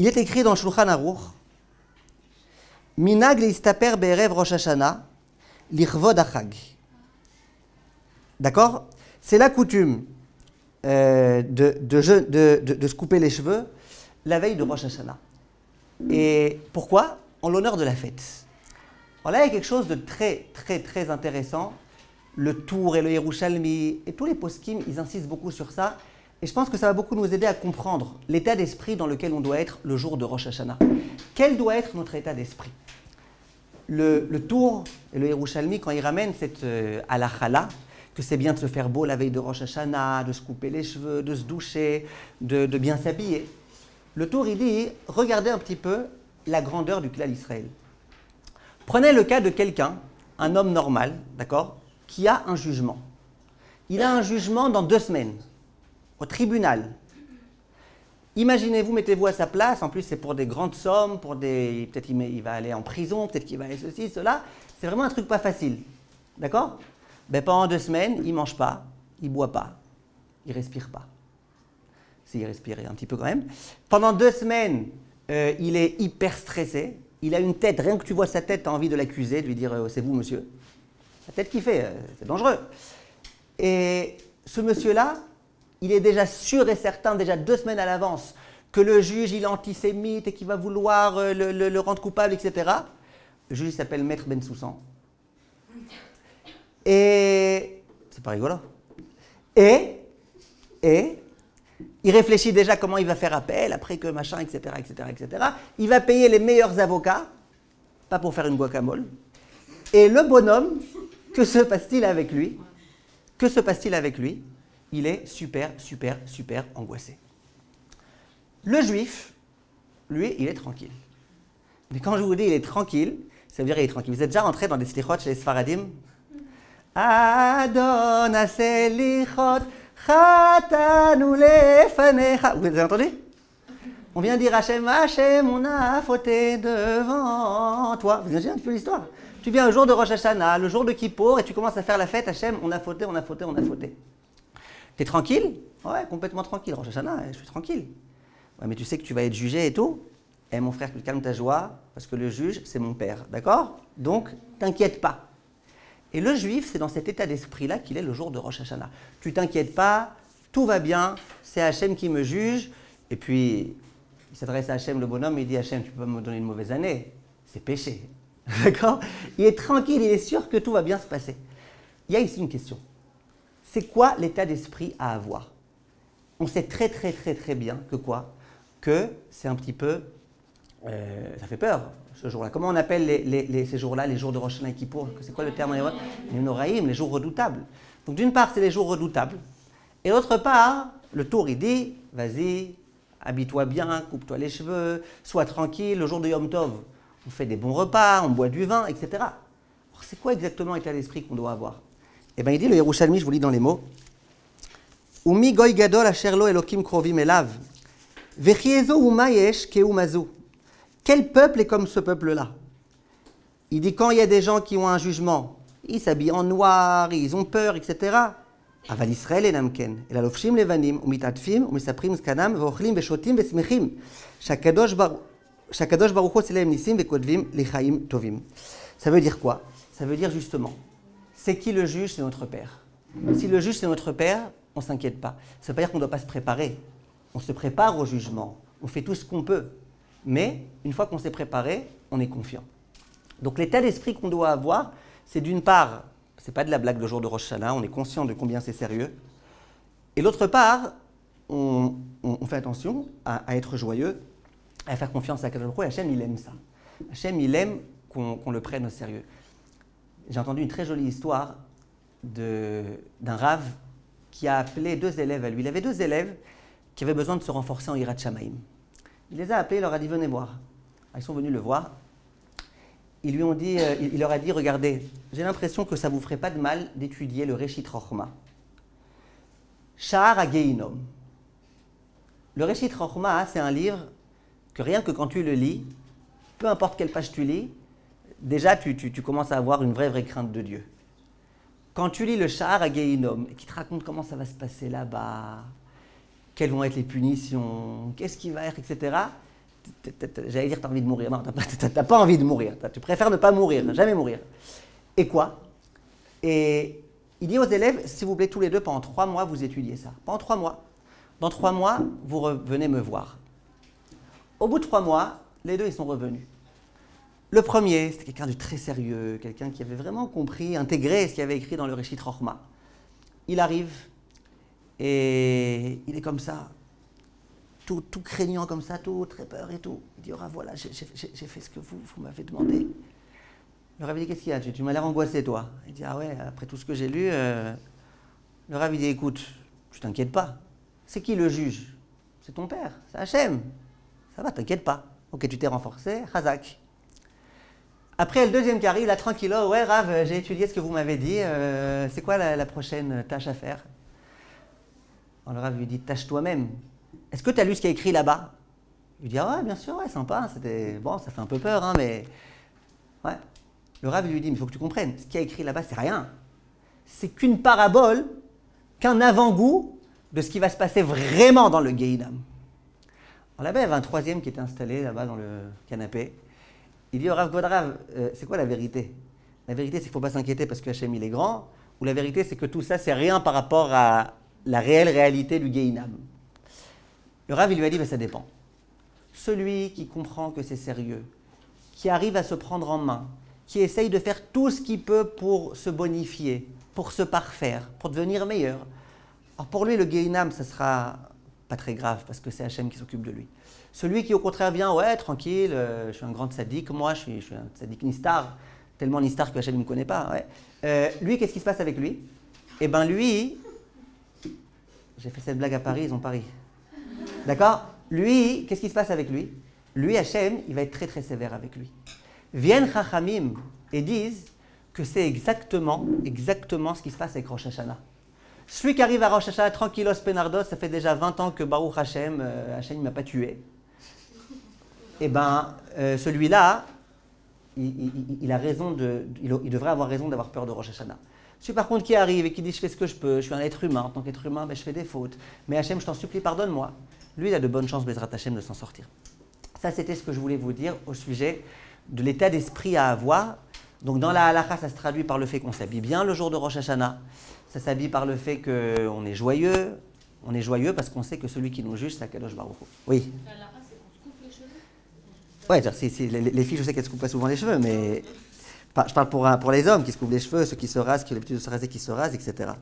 Il est écrit dans le Shulchan Aruch, Minag leistaper be'erev Rosh Hashanah, lichvod hachag. D'accord? C'est la coutume de se couper les cheveux la veille de Rosh Hashanah. Et pourquoi? En l'honneur de la fête. Alors là, il y a quelque chose de très, très, très intéressant. Le Tour et le Yerushalmi et tous les poskim, ils insistent beaucoup sur ça. Et je pense que ça va beaucoup nous aider à comprendre l'état d'esprit dans lequel on doit être le jour de Rosh Hashanah. Quel doit être notre état d'esprit? Le Tour et le Yerushalmi, quand ils ramènent cette halakha-là, que c'est bien de se faire beau la veille de Rosh Hashanah, de se couper les cheveux, de se doucher, de bien s'habiller. Le Tour, il dit, regardez un petit peu la grandeur du clan d'Israël. Prenez le cas de quelqu'un, un homme normal, d'accord, qui a un jugement. Il a un jugement dans 2 semaines, au tribunal. Imaginez-vous, mettez-vous à sa place, en plus c'est pour des grandes sommes, peut-être il va aller en prison, peut-être qu'il va aller ceci, cela. C'est vraiment un truc pas facile, d'accord? Ben, pendant 2 semaines, il ne mange pas, il ne boit pas, il ne respire pas. S'il respire un petit peu quand même. Pendant 2 semaines, il est hyper stressé. Il a une tête, rien que tu vois sa tête, tu as envie de l'accuser, de lui dire c'est vous monsieur. La tête qu'il fait, c'est dangereux. Et ce monsieur-là, il est déjà sûr et certain, déjà 2 semaines à l'avance, que le juge il est antisémite et qu'il va vouloir le rendre coupable, etc. Le juge s'appelle Maître Ben Soussan. Et c'est pas rigolo. Et il réfléchit déjà comment il va faire appel, après que machin, etc., etc., etc. Il va payer les meilleurs avocats, pas pour faire une guacamole. Et le bonhomme, que se passe-t-il avec lui? Que se passe-t-il avec lui? Il est super, super, super angoissé. Le juif, lui, il est tranquille. Mais quand je vous dis il est tranquille, ça veut dire qu'il est tranquille. Vous êtes déjà rentré dans des slichot chez les Sfaradim? Adon aselichot chatanu lefanecha. Vous avez entendu? On vient dire Hachem, Hachem, on a fauté devant toi. Vous imaginez un peu l'histoire? Tu viens le jour de Rosh Hashanah, le jour de Kippour, et tu commences à faire la fête, Hachem, on a fauté, on a fauté, on a fauté. T'es tranquille? Ouais, complètement tranquille. Rosh Hashanah, je suis tranquille. Ouais, mais tu sais que tu vas être jugé et tout? Eh mon frère, calme ta joie, parce que le juge, c'est mon père, d'accord? Donc, t'inquiète pas. Et le juif, c'est dans cet état d'esprit-là qu'il est le jour de Rosh Hashanah. Tu t'inquiètes pas, tout va bien, c'est Hachem qui me juge. Et puis, il s'adresse à Hachem, le bonhomme, et il dit Hachem, tu peux pas me donner une mauvaise année? C'est péché. D'accord? Il est tranquille, il est sûr que tout va bien se passer. Il y a ici une question. C'est quoi l'état d'esprit à avoir? On sait très très très très bien que quoi? Que c'est un petit peu... ça fait peur, ce jour-là. Comment on appelle ces jours-là, les jours de Rosh Hashanah et Kippour? C'est quoi le terme en hébreu? Les Noraïm, les jours redoutables. Donc d'une part, c'est les jours redoutables. Et d'autre part, le Tour, il dit, vas-y, habille-toi bien, coupe-toi les cheveux, sois tranquille, le jour de Yom Tov, on fait des bons repas, on boit du vin, etc. Alors c'est quoi exactement l'état d'esprit qu'on doit avoir? Eh bien, il dit, le Yerushalmi, je vous lis dans les mots, Umi goy gadol asher lo elokim krovim elav, vechiezo uma yesh keumazu. Quel peuple est comme ce peuple-là? Il dit quand il y a des gens qui ont un jugement, ils s'habillent en noir, ils ont peur, etc. Aval Israël et namken, el alofshim levanim, umitatfim, umisaprim skanam, veochlim veshotim vesmechim, shakadosh baruch hu selem nisim vekodvim lichaim tovim. Ça veut dire quoi? Ça veut dire justement, c'est qui le juge? C'est notre Père. Si le juge c'est notre Père, on ne s'inquiète pas. Ça ne veut pas dire qu'on ne doit pas se préparer. On se prépare au jugement, on fait tout ce qu'on peut. Mais une fois qu'on s'est préparé, on est confiant. Donc l'état d'esprit qu'on doit avoir, c'est d'une part, ce n'est pas de la blague le jour de Rosh Hashanah, on est conscient de combien c'est sérieux. Et d'autre part, on fait attention à être joyeux, à faire confiance à Kadosh Baruch Hu. Hachem, il aime ça. Hachem, il aime qu'on le prenne au sérieux. J'ai entendu une très jolie histoire d'un rave qui a appelé 2 élèves à lui. Il avait 2 élèves qui avaient besoin de se renforcer en Yirat Shamayim. Il les a appelés, il leur a dit venez voir. Ils sont venus le voir. Il leur a dit regardez, j'ai l'impression que ça ne vous ferait pas de mal d'étudier le Reshit Rochma. Sha'ar HaGehinom. Le Reshit Rochma, c'est un livre que rien que quand tu le lis, peu importe quelle page tu lis, déjà tu commences à avoir une vraie crainte de Dieu. Quand tu lis le Sha'ar HaGehinom et qui te raconte comment ça va se passer là-bas, quelles vont être les punitions, qu'est-ce qui va être, etc., j'allais dire, tu as envie de mourir. Non, tu n'as pas envie de mourir. Tu préfères ne pas mourir, jamais mourir. Et quoi? Et il dit aux élèves, s'il vous plaît, tous les deux, pendant 3 mois, vous étudiez ça. Pendant 3 mois. Dans 3 mois, vous revenez me voir. Au bout de 3 mois, les deux, ils sont revenus. Le premier, c'était quelqu'un de très sérieux, quelqu'un qui avait vraiment compris, intégré ce qu'il avait écrit dans le Réchit Rochma. Il arrive et il est comme ça, tout craignant comme ça, tout très peur et tout. Il dit, oh, voilà, j'ai fait ce que vous m'avez demandé. Le Rav dit, qu'est-ce qu'il y a? Tu m'as l'air angoissé, toi. Il dit, ah ouais, après tout ce que j'ai lu, le Rav dit, écoute, tu t'inquiètes pas. C'est qui le juge? C'est ton père, c'est Hachem. Ça va, t'inquiète pas. Ok, tu t'es renforcé, Chazak. Après, le deuxième qui arrive, là, tranquillo, ouais, Rav, j'ai étudié ce que vous m'avez dit. C'est quoi la prochaine tâche à faire? Alors, le Rav lui dit, tâche toi-même. Est-ce que tu as lu ce qu'il y a écrit là-bas? Il dit, ah ouais, bien sûr, ouais, sympa. C'était bon, ça fait un peu peur, hein, mais ouais. Le Rav lui dit, mais il faut que tu comprennes, ce qu'il y a écrit là-bas, c'est rien. C'est qu'une parabole, qu'un avant-goût de ce qui va se passer vraiment dans le Gehinam. Alors là-bas, il y avait un troisième qui était installé là-bas dans le canapé. Il dit au Rav Godrav, c'est quoi la vérité? La vérité, c'est qu'il ne faut pas s'inquiéter parce que Hachem, il est grand. Ou la vérité, c'est que tout ça, c'est rien par rapport à la réelle réalité du Gehinam. Le Rav, il lui a dit, ben, ça dépend. Celui qui comprend que c'est sérieux, qui arrive à se prendre en main, qui essaye de faire tout ce qu'il peut pour se bonifier, pour se parfaire, pour devenir meilleur. Alors pour lui, le Gehinam, ça sera pas très grave parce que c'est Hachem qui s'occupe de lui. Celui qui au contraire vient, ouais, tranquille, je suis un grand tzaddik, moi je suis un tzaddik nistar, tellement nistar que Hachem ne me connaît pas. Ouais. Lui, qu'est-ce qui se passe avec lui? Eh bien lui, j'ai fait cette blague à Paris, ils ont Paris. D'accord? Lui, qu'est-ce qui se passe avec lui? Lui, Hachem, il va être très très sévère avec lui. Viennent Chachamim et disent que c'est exactement ce qui se passe avec Rosh Hashanah. Celui qui arrive à Rosh Hashanah tranquillos penardos, ça fait déjà 20 ans que Baruch Hashem, Hachem ne m'a pas tué. Eh bien, celui-là, il a raison il devrait avoir raison d'avoir peur de Rosh Hashanah. Celui par contre qui arrive et qui dit je fais ce que je peux, je suis un être humain, en tant qu'être humain, ben, je fais des fautes. Mais Hachem, je t'en supplie, pardonne-moi. Lui, il a de bonnes chances, Bezrat Hachem, de s'en sortir. Ça, c'était ce que je voulais vous dire au sujet de l'état d'esprit à avoir. Donc dans la halakha, ça se traduit par le fait qu'on s'habille bien le jour de Rosh Hashanah. Ça s'habille par le fait qu'on est joyeux. On est joyeux parce qu'on sait que celui qui nous juge, c'est Akadosh Baruch Hu. Oui. La halakha, c'est qu'on se coupe les cheveux? Ouais, les filles, je sais qu'elles se coupent pas souvent les cheveux, mais je parle pour les hommes qui se coupent les cheveux, ceux qui se rasent, qui ont l'habitude de se raser, qui se rasent, etc.